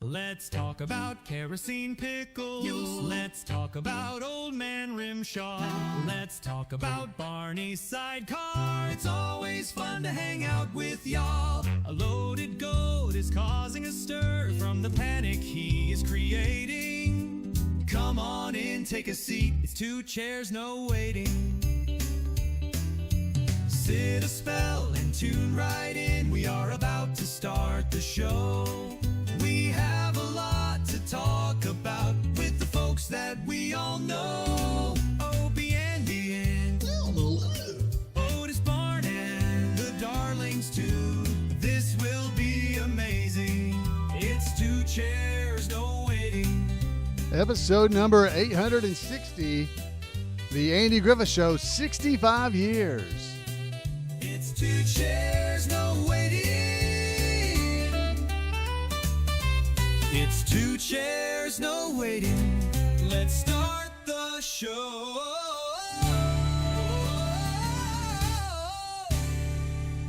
Let's talk about kerosene pickles. Let's talk about Old Man Rimshaw. Let's talk about Barney's sidecar. It's always fun to hang out with y'all. A loaded goat is causing a stir from the panic he is creating. Come on in, take a seat. It's 2 chairs, no waiting. Sit a spell and tune right in. We are about to start the show. We have a lot to talk about with the folks that we all know. Opie, Andy, and Otis Barn and the Darlings too. This will be amazing. It's 2 chairs, no waiting. Episode number 860, The Andy Griffith Show, 65 years. It's 2 chairs, no waiting. It's 2 chairs, no waiting. Let's start the show.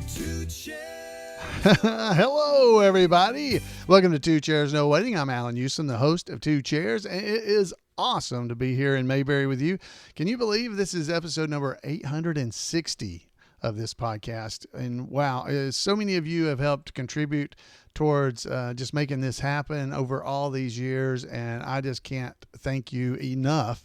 2 chairs. Hello, everybody. Welcome to 2 Chairs, No Waiting. I'm Allan, Newsome, the host of 2 Chairs, and it is awesome to be here in Mayberry with you. Can you believe this is episode number 860 of this podcast? And wow, so many of you have helped contribute towards just making this happen over all these years, and I just can't thank you enough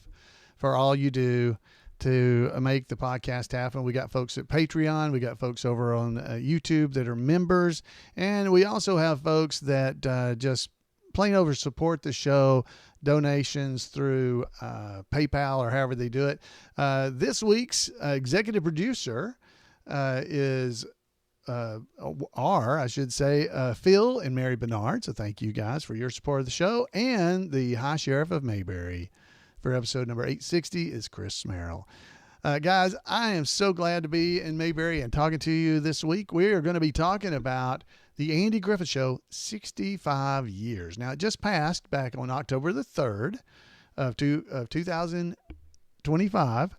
for all you do to make the podcast happen. We got folks at Patreon, we got folks over on YouTube that are members, and we also have folks that just plain over support the show, donations through PayPal or however they do it. This week's executive producer is Phil and Mary Bernard. So thank you guys for your support of the show. And the High Sheriff of Mayberry for episode number 860 is Chris Smerrill. Guys, I am so glad to be in Mayberry and talking to you this week. We are going to be talking about the Andy Griffith Show, 65 years. Now, it just passed back on October the 3rd of 2025.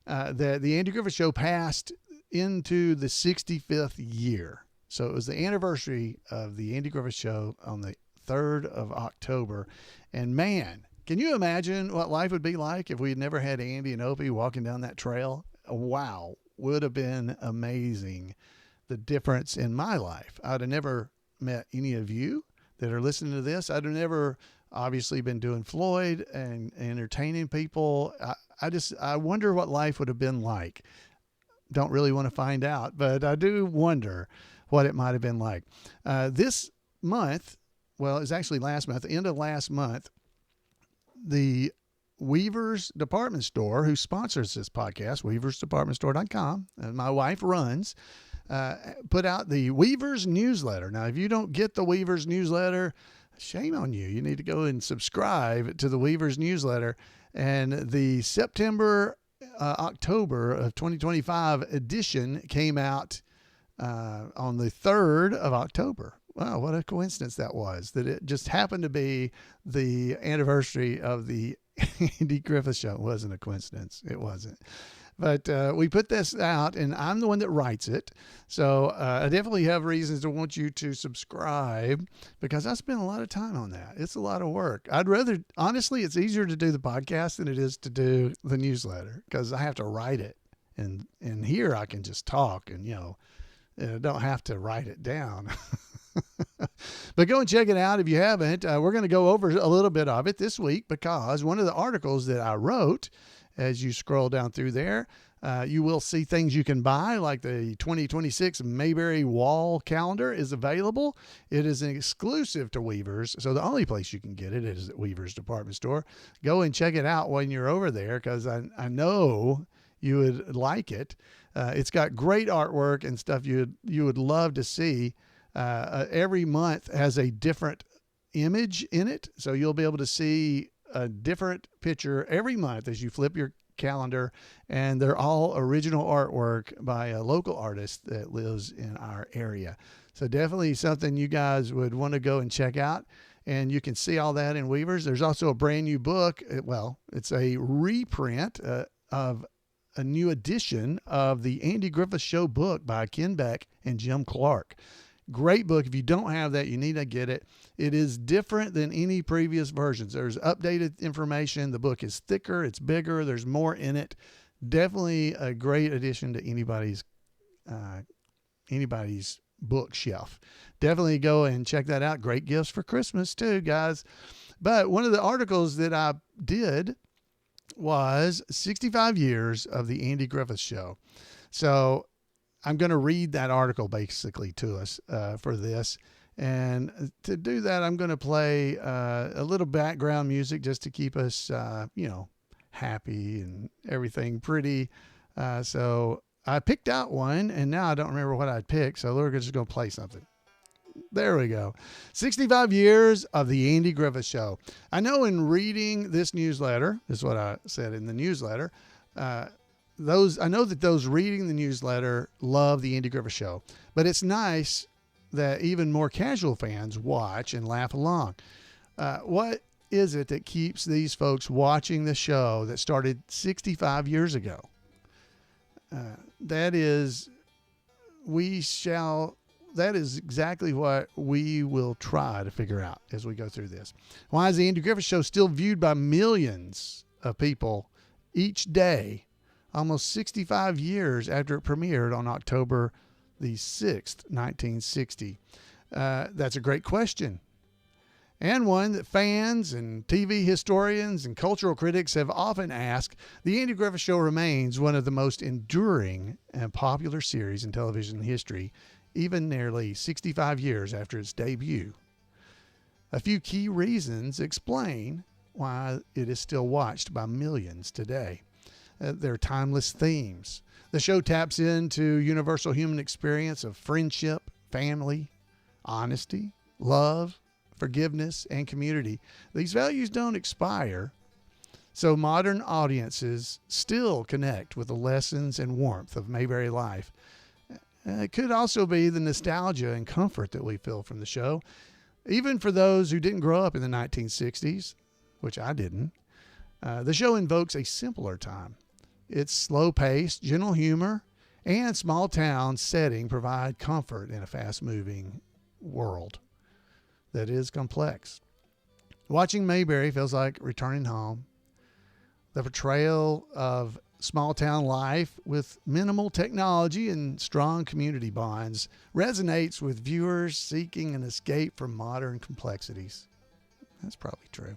The Andy Griffith Show passed into the 65th year. So it was the anniversary of the Andy Griffith Show on the 3rd of October. And man, can you imagine what life would be like if we had never had Andy and Opie walking down that trail? Wow, would have been amazing. The difference in my life. I'd have never met any of you that are listening to this. I'd have never obviously been doing Floyd and entertaining people. I wonder what life would have been like. Don't really want to find out, but I do wonder what it might have been like. This month, well, it's actually last month, end of last month, the Weaver's Department Store, who sponsors this podcast, weaversdepartmentstore.com, and my wife runs, put out the Weaver's newsletter. Now, if you don't get the Weaver's newsletter, shame on you. You need to go and subscribe to the Weaver's newsletter. And the October of 2025 edition came out on the 3rd of October. Wow, what a coincidence that was, that it just happened to be the anniversary of the Andy Griffith Show. It wasn't a coincidence. It wasn't. But we put this out, and I'm the one that writes it. So I definitely have reasons to want you to subscribe because I spend a lot of time on that. It's a lot of work. Honestly, it's easier to do the podcast than it is to do the newsletter because I have to write it. And here I can just talk and, don't have to write it down. But go and check it out if you haven't. We're going to go over a little bit of it this week because one of the articles that I wrote, as you scroll down through there, you will see things you can buy, like the 2026 Mayberry wall calendar is available. It is an exclusive to Weaver's, so the only place you can get it is at Weaver's Department Store. Go and check it out when you're over there because I know you would like it. It's got great artwork and stuff you would love to see. Every month has a different image in it, so you'll be able to see a different picture every month as you flip your calendar, and they're all original artwork by a local artist that lives in our area. So definitely something you guys would want to go and check out, and you can see all that in Weaver's. There's also a brand new book. It's a reprint of a new edition of the Andy Griffith Show book by Ken Beck and Jim Clark. Great book. If you don't have that, you need to get it. It is different than any previous versions. There's updated information. The book is thicker. It's bigger. There's more in it. Definitely a great addition to anybody's bookshelf. Definitely go and check that out. Great gifts for Christmas too, guys. But one of the articles that I did was 65 years of the Andy Griffith Show. So I'm going to read that article basically to us for this. And to do that, I'm going to play a little background music just to keep us, happy and everything pretty. So I picked out one, and now I don't remember what I picked. So we're just going to play something. There we go. 65 years of the Andy Griffith Show. I know in reading this newsletter, this is what I said in the newsletter, I know that those reading the newsletter love the Andy Griffith Show, but it's nice that even more casual fans watch and laugh along. What is it that keeps these folks watching the show that started 65 years ago? That is exactly what we will try to figure out as we go through this. Why is the Andy Griffith Show still viewed by millions of people each day, almost 65 years after it premiered on October the 6th, 1960? That's a great question, and one that fans and TV historians and cultural critics have often asked. The Andy Griffith Show remains one of the most enduring and popular series in television history, even nearly 65 years after its debut. A few key reasons explain why it is still watched by millions today. Their timeless themes. The show taps into universal human experience of friendship, family, honesty, love, forgiveness, and community. These values don't expire, so modern audiences still connect with the lessons and warmth of Mayberry life. It could also be the nostalgia and comfort that we feel from the show. Even for those who didn't grow up in the 1960s, which I didn't, the show invokes a simpler time. Its slow-paced, gentle humor, and small-town setting provide comfort in a fast-moving world that is complex. Watching Mayberry feels like returning home. The portrayal of small-town life with minimal technology and strong community bonds resonates with viewers seeking an escape from modern complexities. That's probably true.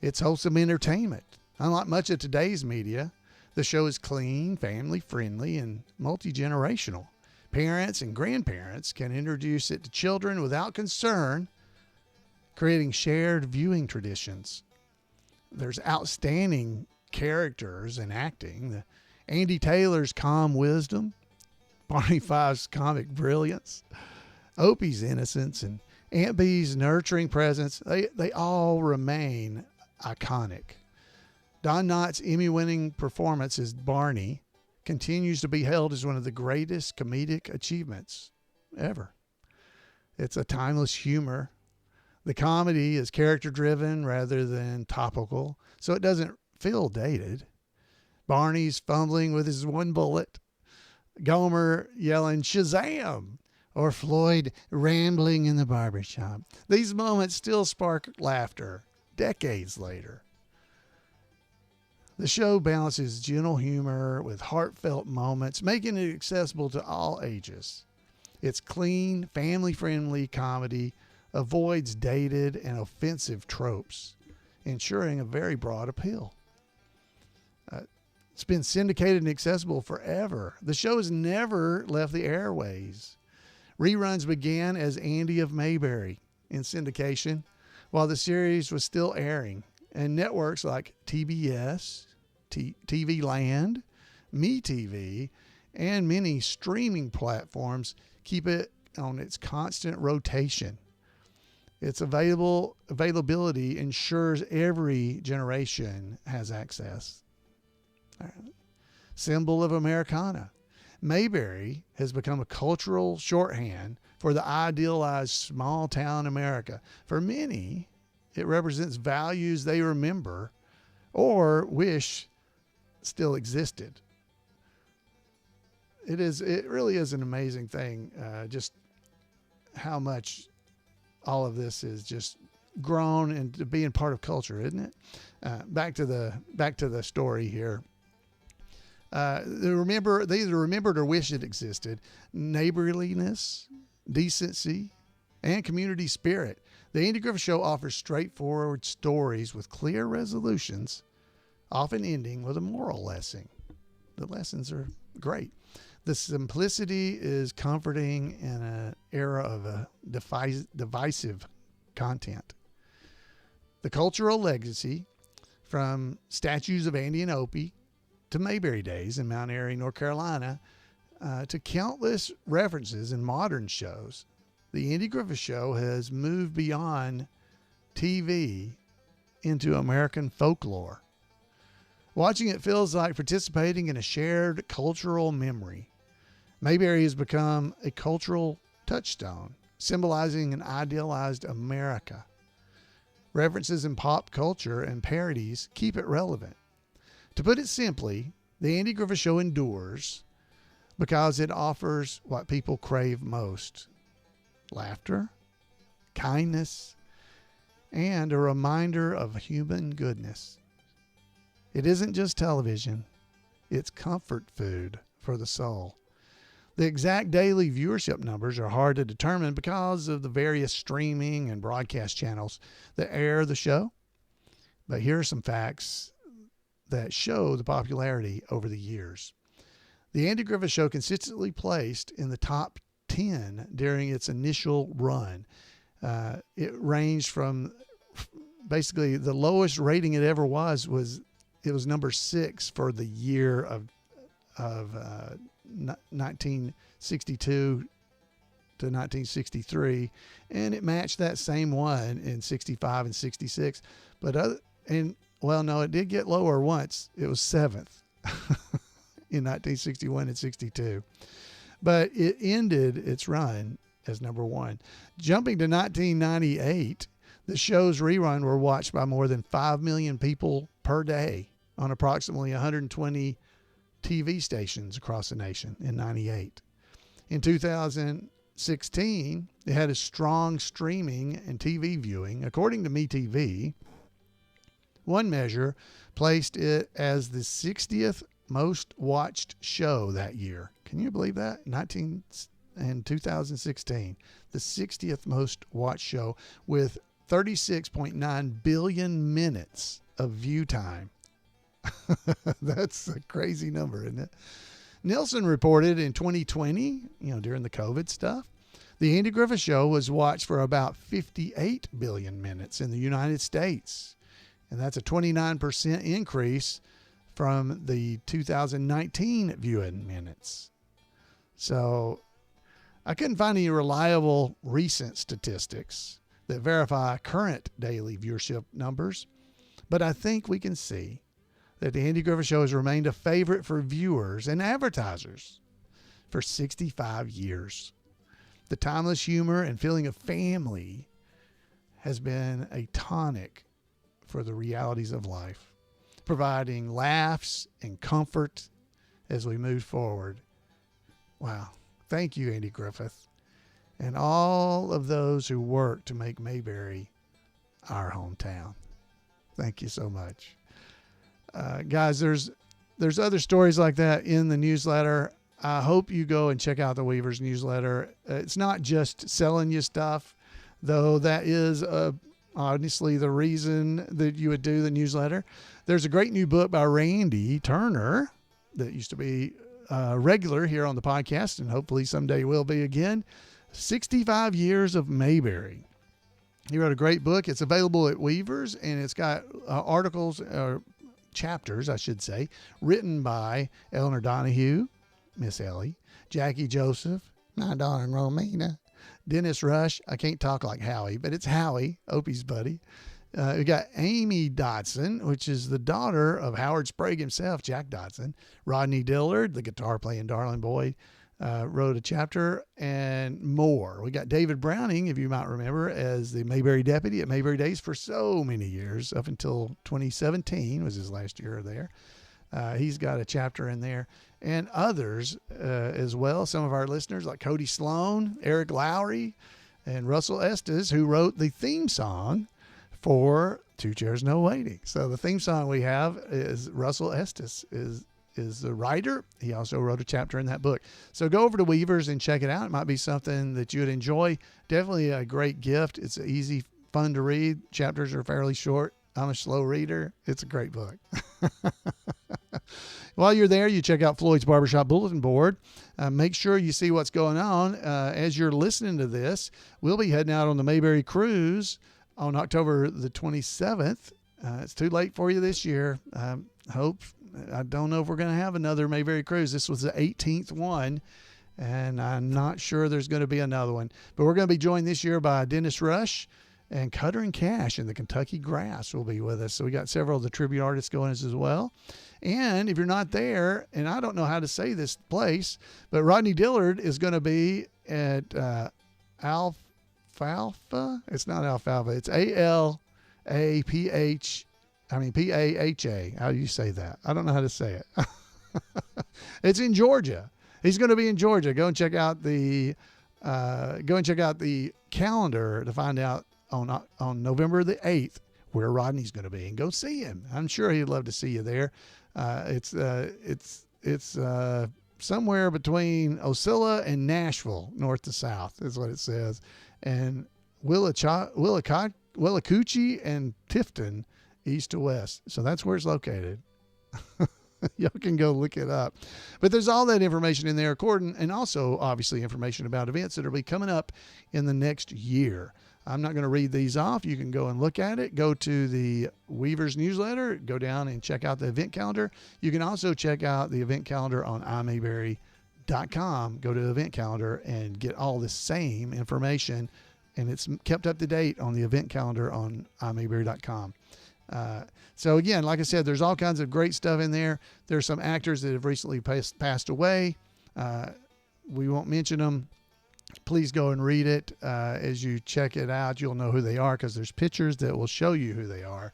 It's wholesome entertainment. Unlike much of today's media, the show is clean, family-friendly, and multi-generational. Parents and grandparents can introduce it to children without concern, creating shared viewing traditions. There's outstanding characters and acting. Andy Taylor's calm wisdom, Barney Five's comic brilliance, Opie's innocence, and Aunt Bee's nurturing presence, they all remain iconic. Don Knotts' Emmy-winning performance as Barney continues to be hailed as one of the greatest comedic achievements ever. It's a timeless humor. The comedy is character-driven rather than topical, so it doesn't feel dated. Barney's fumbling with his one bullet, Gomer yelling Shazam, or Floyd rambling in the barbershop. These moments still spark laughter decades later. The show balances gentle humor with heartfelt moments, making it accessible to all ages. Its clean, family-friendly comedy avoids dated and offensive tropes, ensuring a very broad appeal. It's been syndicated and accessible forever. The show has never left the airways. Reruns began as Andy of Mayberry in syndication while the series was still airing, and networks like TBS, TV Land, MeTV, and many streaming platforms keep it on its constant rotation. Its availability ensures every generation has access. Symbol of Americana. Mayberry has become a cultural shorthand for the idealized small-town America. For many, it represents values they remember or wish still existed. It really is an amazing thing. Just how much all of this is just grown into being part of culture, isn't it? Back to the story here. They either remembered or wished it existed. Neighborliness, decency, and community spirit. The Andy Griffith Show offers straightforward stories with clear resolutions, often ending with a moral lesson. The lessons are great. The simplicity is comforting in an era of divisive content. The cultural legacy, from statues of Andy and Opie to Mayberry days in Mount Airy, North Carolina, to countless references in modern shows, the Andy Griffith Show has moved beyond TV into American folklore. Watching it feels like participating in a shared cultural memory. Mayberry has become a cultural touchstone, symbolizing an idealized America. References in pop culture and parodies keep it relevant. To put it simply, the Andy Griffith Show endures because it offers what people crave most: laughter, kindness, and a reminder of human goodness. It isn't just television, it's comfort food for the soul. The exact daily viewership numbers are hard to determine because of the various streaming and broadcast channels that air the show. But here are some facts that show the popularity over the years. The Andy Griffith Show consistently placed in the top 10 during its initial run. It ranged from basically the lowest rating it ever was number 6 for the year of 1962 to 1963, and it matched that same one in 65 and 66. It did get lower once. It was 7th in 1961 and 62, but it ended its run as number 1. Jumping to 1998, the show's rerun were watched by more than 5 million people per day on approximately 120 TV stations across the nation in 98. In 2016, it had a strong streaming and TV viewing. According to MeTV, one measure placed it as the 60th most watched show that year. Can you believe that? 2016, the 60th most watched show with 36.9 billion minutes of view time. That's a crazy number, isn't it? Newsome reported in 2020, during the COVID stuff, the Andy Griffith Show was watched for about 58 billion minutes in the United States. And that's a 29% increase from the 2019 viewing minutes. So I couldn't find any reliable recent statistics that verify current daily viewership numbers, but I think we can see that the Andy Griffith Show has remained a favorite for viewers and advertisers for 65 years. The timeless humor and feeling of family has been a tonic for the realities of life, providing laughs and comfort as we move forward. Wow. Thank you, Andy Griffith, and all of those who work to make Mayberry our hometown. Thank you so much. Guys, there's other stories like that in the newsletter. I hope you go and check out the Weaver's newsletter. It's not just selling you stuff, though that is honestly the reason that you would do the newsletter. There's a great new book by Randy Turner that used to be regular here on the podcast, and hopefully someday will be again. 65 Years of Mayberry. He wrote a great book. It's available at Weaver's, and it's got articles, chapters, I should say, written by Eleanor Donahue, Miss Ellie, Jackie Joseph, my darling Romina, Dennis Rush. I can't talk like Howie, but it's Howie, Opie's buddy. We got Amy Dodson, which is the daughter of Howard Sprague himself, Jack Dodson. Rodney Dillard, the guitar-playing darling boy, wrote a chapter, and more. We got David Browning, if you might remember, as the Mayberry deputy at Mayberry Days for so many years, up until 2017 was his last year there. He's got a chapter in there, and others as well. Some of our listeners like Cody Sloan, Eric Lowry, and Russell Estes, who wrote the theme song for Two Chairs No Waiting. So the theme song we have is Russell Estes is the writer. He also wrote a chapter in that book. So go over to Weavers and check it out. It might be something that you would enjoy. Definitely a great gift. It's easy, fun to read. Chapters are fairly short. I'm a slow reader. It's a great book. While you're there, you check out Floyd's Barbershop Bulletin Board. Make sure you see what's going on. As you're listening to this, we'll be heading out on the Mayberry cruise on October the 27th. It's too late for you this year. I don't know if we're going to have another Mayberry cruise. This was the 18th one, and I'm not sure there's going to be another one. But we're going to be joined this year by Dennis Rush, and Cutter and Cash and the Kentucky Grass will be with us. So we got several of the tribute artists going as well. And if you're not there, and I don't know how to say this place, but Rodney Dillard is going to be at Alfalfa. It's not Alfalfa. It's Paha. How do you say that? I don't know how to say it. It's in Georgia. He's going to be in Georgia. Go and check out the calendar to find out on November the 8th where Rodney's going to be, and go see him. I'm sure he'd love to see you there. It's somewhere between Ocilla and Nashville, north to south is what it says, and Willacoochee and Tifton, east to west. So that's where it's located. Y'all can go look it up. But there's all that information in there, and also obviously information about events that will be coming up in the next year. I'm not going to read these off. You can go and look at it. Go to the Weavers newsletter. Go down and check out the event calendar. You can also check out the event calendar on imayberry.com. Go to event calendar and get all the same information, and it's kept up to date on the event calendar on imayberry.com. So again, like I said, there's all kinds of great stuff in there. There's some actors that have recently passed away. We won't mention them. Please go and read it. As you check it out, you'll know who they are, because there's pictures that will show you who they are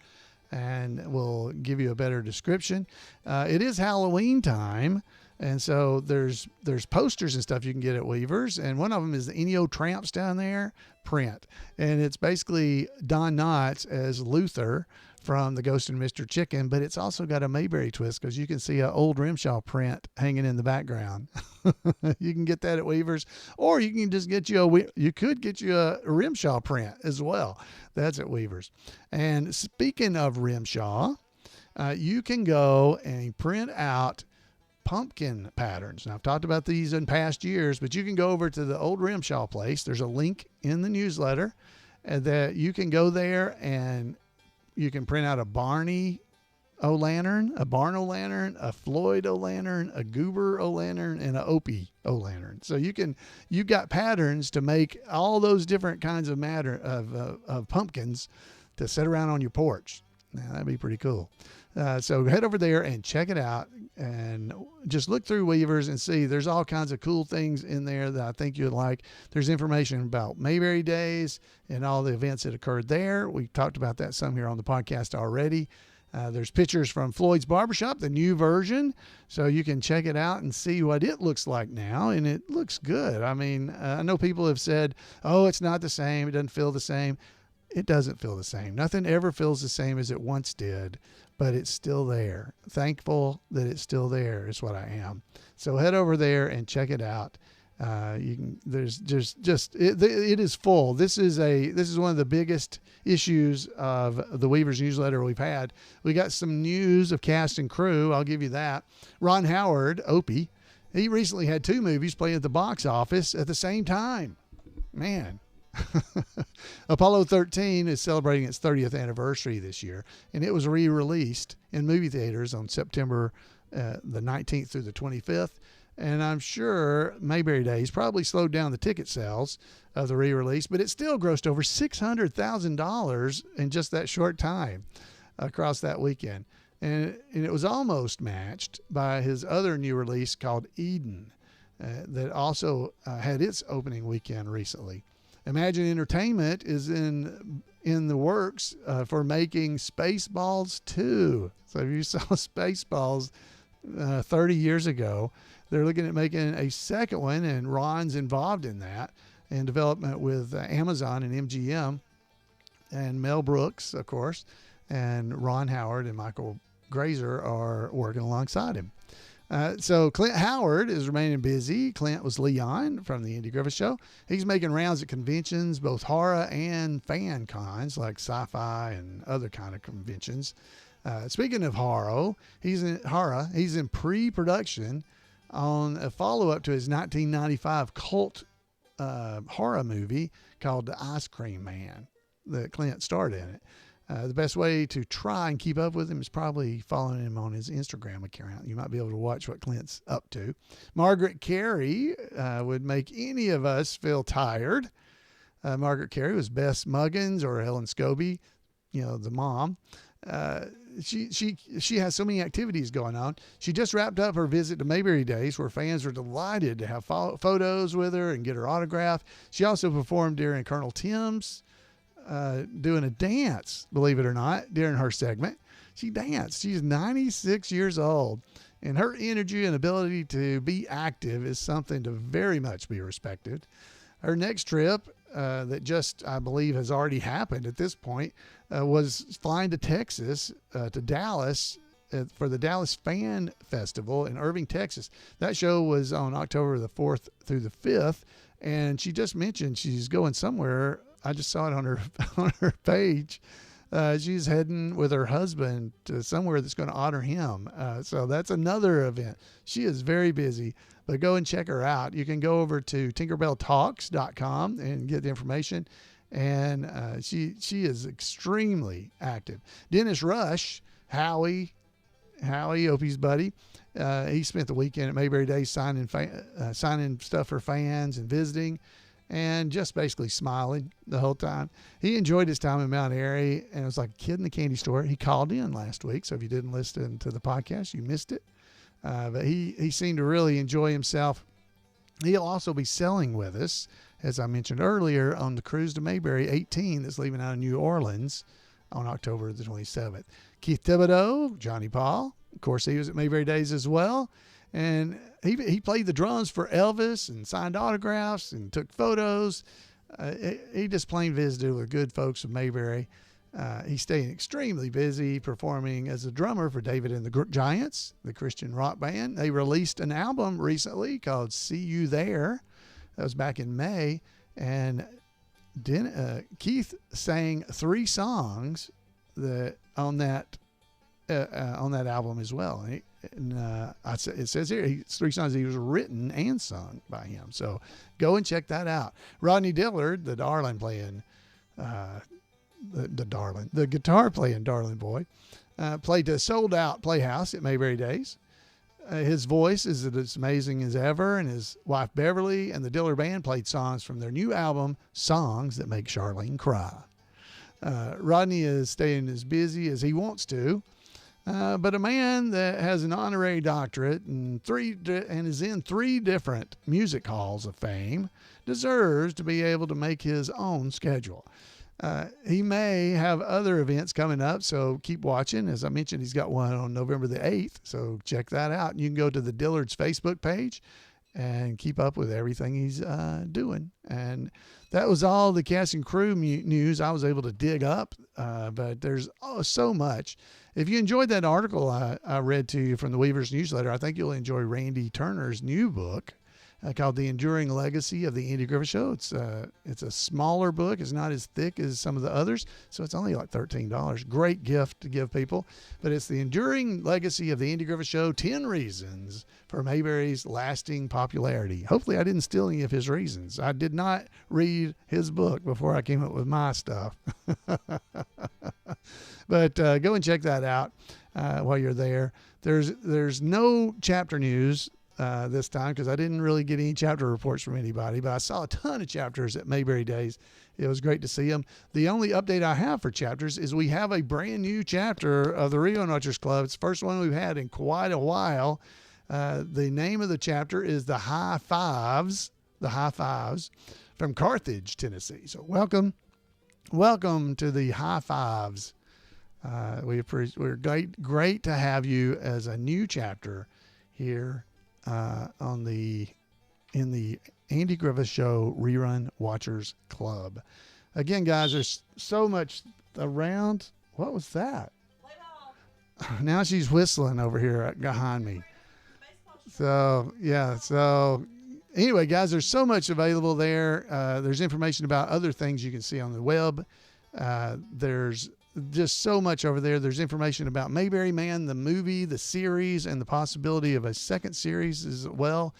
and will give you a better description. It is Halloween time, and so there's posters and stuff you can get at Weavers, and one of them is the Ennio Tramps down there print, and it's basically Don Knotts as Luther from The Ghost and Mr. Chicken, but it's also got a Mayberry twist, because you can see an old Rimshaw print hanging in the background. You can get that at Weavers, or you can just get you a Rimshaw print as well. That's at Weavers. And speaking of Rimshaw, you can go and print out pumpkin patterns. Now, I've talked about these in past years, but you can go over to the old Rimshaw place. There's a link in the newsletter that you can go there and you can print out a Barney O-lantern, a Barn O-lantern, a Floyd O-lantern, a Goober O-lantern, and a Opie O-lantern. So you've got patterns to make all those different kinds of pumpkins to set around on your porch. Now, that'd be pretty cool. So head over there and check it out, and just look through Weavers and see. There's all kinds of cool things in there that I think you'd like. There's information about Mayberry Days and all the events that occurred there. We talked about that some here on the podcast already. There's pictures from Floyd's Barbershop, the new version, so you can check it out and see what it looks like now, and it looks good. I mean, I know people have said, oh, it's not the same, it doesn't feel the same. It doesn't feel the same. Nothing ever feels the same as it once did, but it's still there. Thankful that it's still there is what I am. So head over there and check it out. It is full. This is one of the biggest issues of the Weavers newsletter we've had. We got some news of cast and crew. I'll give you that. Ron Howard, Opie, he recently had 2 movies playing at the box office at the same time. Man. Apollo 13 is celebrating its 30th anniversary this year, and it was re-released in movie theaters on September the 19th through the 25th. And I'm sure Mayberry Days probably slowed down the ticket sales of the re-release, but it still grossed over $600,000 in just that short time across that weekend. And it was almost matched by his other new release called Eden that also had its opening weekend recently. Imagine Entertainment is in the works for making Spaceballs 2. So if you saw Spaceballs 30 years ago, they're looking at making a second one, and Ron's involved in that. in development with Amazon and MGM, and Mel Brooks, of course, and Ron Howard and Michael Grazer are working alongside him. So Clint Howard is remaining busy. Clint was Leon from the Andy Griffith Show. He's making rounds at conventions, both horror and fan cons like sci-fi and other kind of conventions. Speaking of horror, he's in pre-production on a follow-up to his 1995 cult horror movie called The Ice Cream Man that Clint starred in it. The best way to try and keep up with him is probably following him on his Instagram account. You might be able to watch what Clint's up to. Margaret Carey would make any of us feel tired. Margaret Carey was Bess Muggins or Helen Scobie, the mom. She has so many activities going on. She just wrapped up her visit to Mayberry Days, where fans were delighted to have photos with her and get her autograph. She also performed during Colonel Tim's, doing a dance, believe it or not, during her segment. She danced. She's 96 years old, and her energy and ability to be active is something to very much be respected. Her next trip, that just, I believe, has already happened at this point, was flying to Texas, to Dallas, for the Dallas Fan Festival in Irving, Texas. That show was on October the 4th through the 5th, and she just mentioned she's going somewhere. I just saw it on her page. She's heading with her husband to somewhere that's going to honor him. So that's another event. She is very busy, but go and check her out. You can go over to tinkerbelltalks.com and get the information. And she is extremely active. Dennis Rush, Howie, Opie's buddy, he spent the weekend at Mayberry Days signing stuff for fans and visiting, and just basically smiling the whole time. He enjoyed his time in Mount Airy, and it was like a kid in the candy store. He called in last week, so if you didn't listen to the podcast, you missed it. But he seemed to really enjoy himself. He'll also be selling with us, as I mentioned earlier, on the cruise to Mayberry 18 that's leaving out of New Orleans on October the 27th. Keith Thibodeau, Johnny Paul, of course, he was at Mayberry Days as well. And he played the drums for Elvis and signed autographs and took photos. He just plain visited with good folks of Mayberry. He's staying extremely busy performing as a drummer for David and the Giants, the Christian rock band. They released an album recently called See You There. That was back in May. And Keith sang 3 songs on that album as well. It says here, it's 3 songs he was written and sung by him. So go and check that out. Rodney Dillard, the Darlin playing, the guitar playing Darlin boy, played a sold out playhouse at Mayberry Days. His voice is as amazing as ever, and his wife Beverly and the Dillard Band played songs from their new album, Songs That Make Charlene Cry. Rodney is staying as busy as he wants to. But a man that has an honorary doctorate and is in 3 different music halls of fame deserves to be able to make his own schedule. He may have other events coming up, so keep watching. As I mentioned, he's got one on November the 8th, so check that out. You can go to the Dillard's Facebook page and keep up with everything he's doing. And that was all the cast and crew news I was able to dig up, but there's so much. If you enjoyed that article I read to you from the Weaver's newsletter, I think you'll enjoy Randy Turner's new book called The Enduring Legacy of the Andy Griffith Show. It's a smaller book. It's not as thick as some of the others, so it's only like $13. Great gift to give people. But it's The Enduring Legacy of the Andy Griffith Show, 10 Reasons for Mayberry's Lasting Popularity. Hopefully I didn't steal any of his reasons. I did not read his book before I came up with my stuff. But go and check that out while you're there. There's no chapter news this time because I didn't really get any chapter reports from anybody, but I saw a ton of chapters at Mayberry Days. It was great to see them. The only update I have for chapters is we have a brand new chapter of the Rio Notchers Club. It's the first one we've had in quite a while. The name of the chapter is the High Fives from Carthage, Tennessee. So welcome to the High Fives. We're great to have you as a new chapter here in the Andy Griffith Show Rerun Watchers Club. Again, guys, there's so much around. What was that? Now she's whistling over here behind me. So, yeah. So, anyway, guys, there's so much available there. There's information about other things you can see on the web. There's just so much over there. There's information about Mayberry Man, the movie, the series, and the possibility of a second series as well.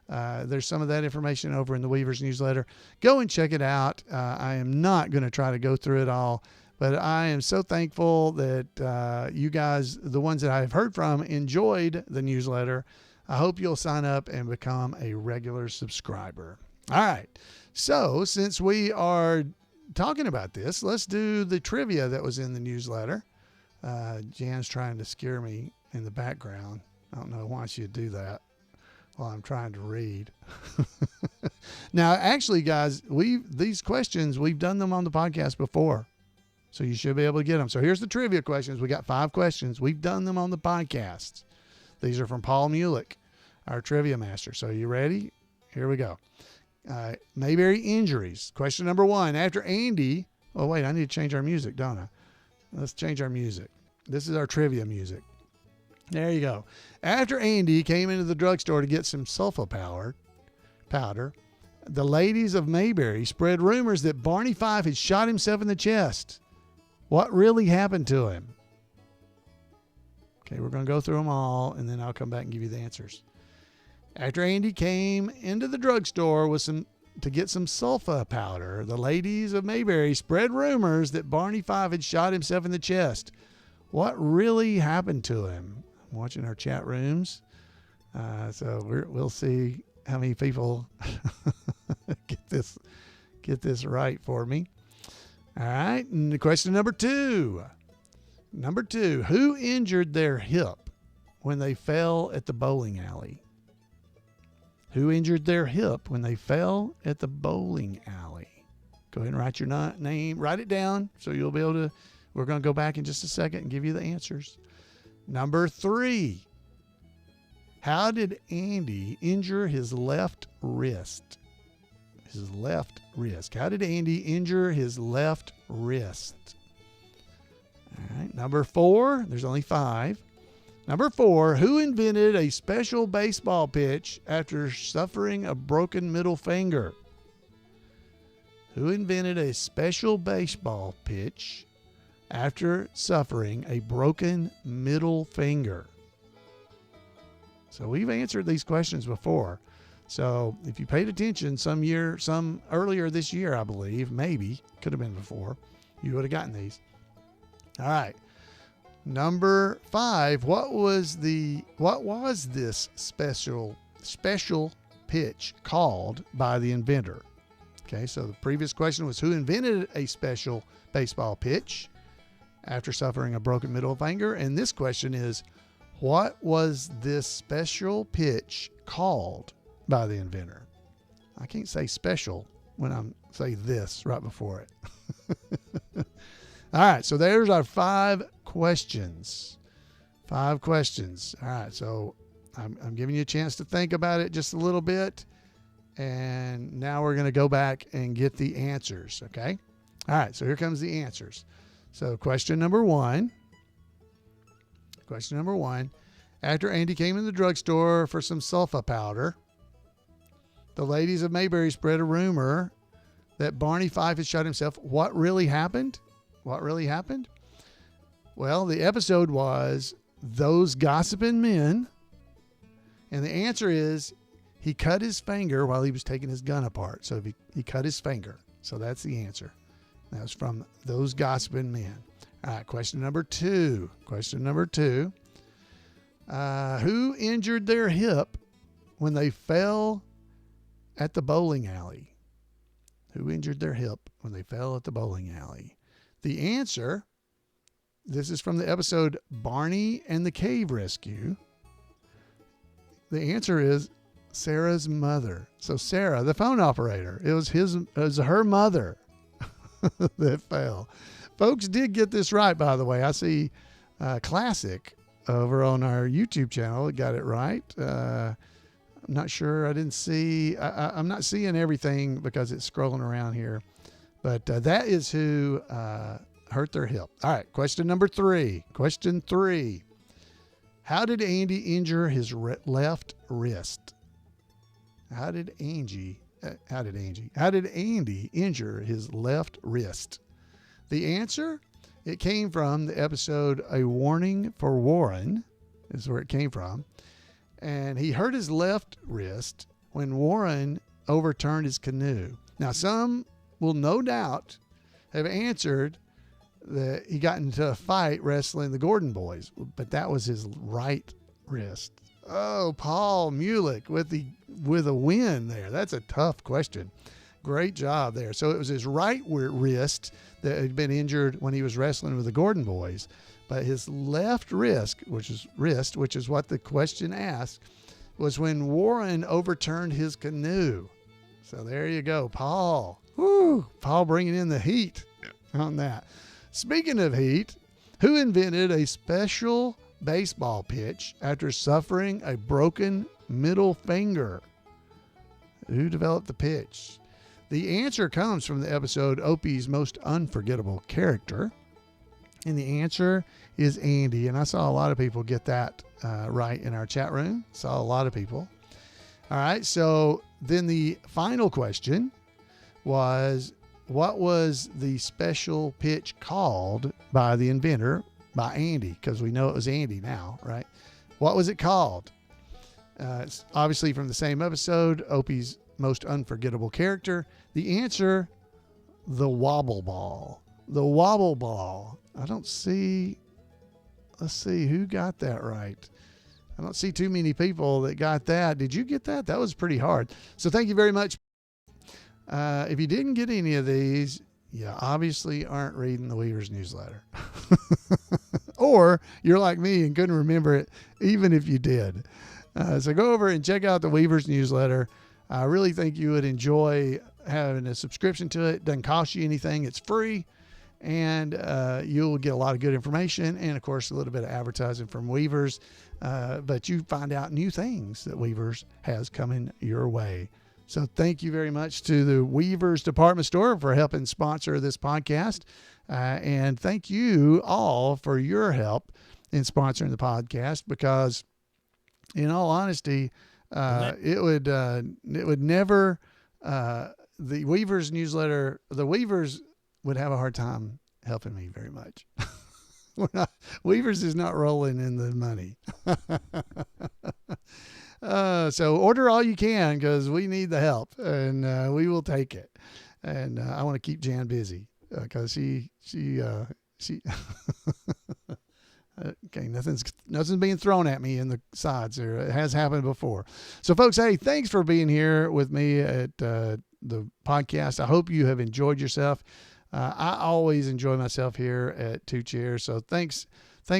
There's some of that information over in the Weaver's newsletter. Go and check it out. I am not going to try to go through it all, but I am so thankful that you guys, the ones that I've heard from, enjoyed the newsletter. I hope you'll sign up and become a regular subscriber. All right. So since we are talking about this, let's do the trivia that was in the newsletter. Jan's trying to scare me in the background. I don't know why she'd do that while I'm trying to read. Now, actually, guys, these questions, we've done them on the podcast before, so you should be able to get them. So here's the trivia questions. We got 5 questions. We've done them on the podcast. These are from Paul Mulick, our trivia master. So you ready? Here we go. Mayberry injuries. Question number 1. After Andy, oh wait, I need to change our music, don't I? Let's change our music. This is our trivia music. There you go. After Andy came into the drugstore to get some sulfa powder, the ladies of Mayberry spread rumors that Barney Fife had shot himself in the chest. What really happened to him? Okay, we're going to go through them all, and then I'll come back and give you the answers. After Andy came into the drugstore to get some sulfa powder, the ladies of Mayberry spread rumors that Barney Fife had shot himself in the chest. What really happened to him? I'm watching our chat rooms, so we'll see how many people get this right for me. All right, and question number 2. Number 2, who injured their hip when they fell at the bowling alley? Who injured their hip when they fell at the bowling alley? Go ahead and write your name. Write it down so you'll be able to. We're going to go back in just a second and give you the answers. Number 3. How did Andy injure his left wrist? His left wrist. How did Andy injure his left wrist? All right. Number 4. There's only 5. Number 4, who invented a special baseball pitch after suffering a broken middle finger? Who invented a special baseball pitch after suffering a broken middle finger? So we've answered these questions before. So if you paid attention some earlier this year, I believe, maybe, could have been before, you would have gotten these. All right. Number 5, what was this special pitch called by the inventor? Okay, so the previous question was who invented a special baseball pitch after suffering a broken middle finger, and this question is what was this special pitch called by the inventor? I can't say special when I'm say this right before it. All right, so there's our 5 questions. 5 questions. All right, so I'm giving you a chance to think about it just a little bit, and now we're going to go back and get the answers, okay? All right, so here comes the answers. So question number 1. Question number 1. After Andy came in the drugstore for some sulfa powder, the ladies of Mayberry spread a rumor that Barney Fife had shot himself. What really happened? What really happened? Well, the episode was Those Gossiping Men. And the answer is he cut his finger while he was taking his gun apart. So he cut his finger. So that's the answer. That was from Those Gossiping Men. All right, question number 2. Question number 2. Who injured their hip when they fell at the bowling alley? Who injured their hip when they fell at the bowling alley? The answer, this is from the episode Barney and the Cave Rescue. The answer is Sarah's mother. So Sarah, the phone operator, it was her mother that fell. Folks did get this right, by the way. I see Classic over on our YouTube channel got it right. I'm not sure. I didn't see. I'm not seeing everything because it's scrolling around here. But that is who hurt their hip. All right, question number 3. Question 3. How did Andy injure his left wrist? How did Andy injure his left wrist? The answer, it came from the episode A Warning for Warren, is where it came from. And he hurt his left wrist when Warren overturned his canoe. Now, some will no doubt have answered that he got into a fight wrestling the Gordon boys, but that was his right wrist. Oh, Paul Mulick with a win there. That's a tough question. Great job there. So it was his right wrist that had been injured when he was wrestling with the Gordon boys, but his left wrist, which is what the question asked, was when Warren overturned his canoe. So there you go, Paul. Woo, Paul bringing in the heat on that. Speaking of heat, who invented a special baseball pitch after suffering a broken middle finger? Who developed the pitch? The answer comes from the episode Opie's Most Unforgettable Character. And the answer is Andy. And I saw a lot of people get that right in our chat room. Saw a lot of people. All right. So then the final question was, what was the special pitch called by the inventor, by Andy? Because we know it was Andy now, right? What was it called? It's obviously from the same episode, Opie's Most Unforgettable Character. The answer, the wobble ball. The wobble ball. I don't see. Let's see who got that right. I don't see too many people that got that. Did you get that? That was pretty hard. So thank you very much. If you didn't get any of these, you obviously aren't reading the Weaver's newsletter. Or you're like me and couldn't remember it even if you did. So go over and check out the Weaver's newsletter. I really think you would enjoy having a subscription to it. Doesn't cost you anything. It's free. And you'll get a lot of good information and, of course, a little bit of advertising from Weaver's. But you find out new things that Weaver's has coming your way. So thank you very much to the Weaver's Department Store for helping sponsor this podcast. And thank you all for your help in sponsoring the podcast, because in all honesty, it would never, the Weaver's newsletter, the Weaver's would have a hard time helping me very much. Weaver's is not rolling in the money. So order all you can, because we need the help, and we will take it. And I want to keep Jan busy, because she okay, nothing's being thrown at me in the sides there. It has happened before. So folks, hey, thanks for being here with me at the podcast. I hope you have enjoyed yourself. I always enjoy myself here at Two Chairs. So thanks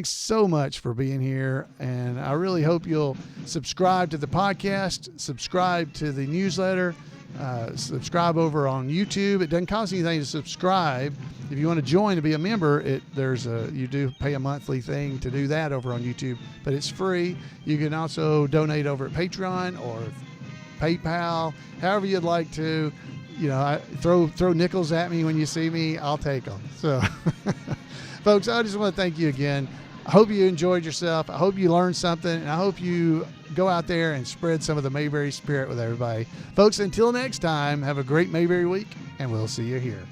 so much for being here. And I really hope you'll subscribe to the podcast, subscribe to the newsletter, subscribe over on YouTube. It doesn't cost anything to subscribe. If you want to join to be a member, you do pay a monthly thing to do that over on YouTube, but it's free. You can also donate over at Patreon or PayPal, however you'd like to. You know, throw nickels at me when you see me. I'll take them. So, folks, I just want to thank you again. I hope you enjoyed yourself. I hope you learned something, and I hope you go out there and spread some of the Mayberry spirit with everybody. Folks, until next time, have a great Mayberry week, and we'll see you here.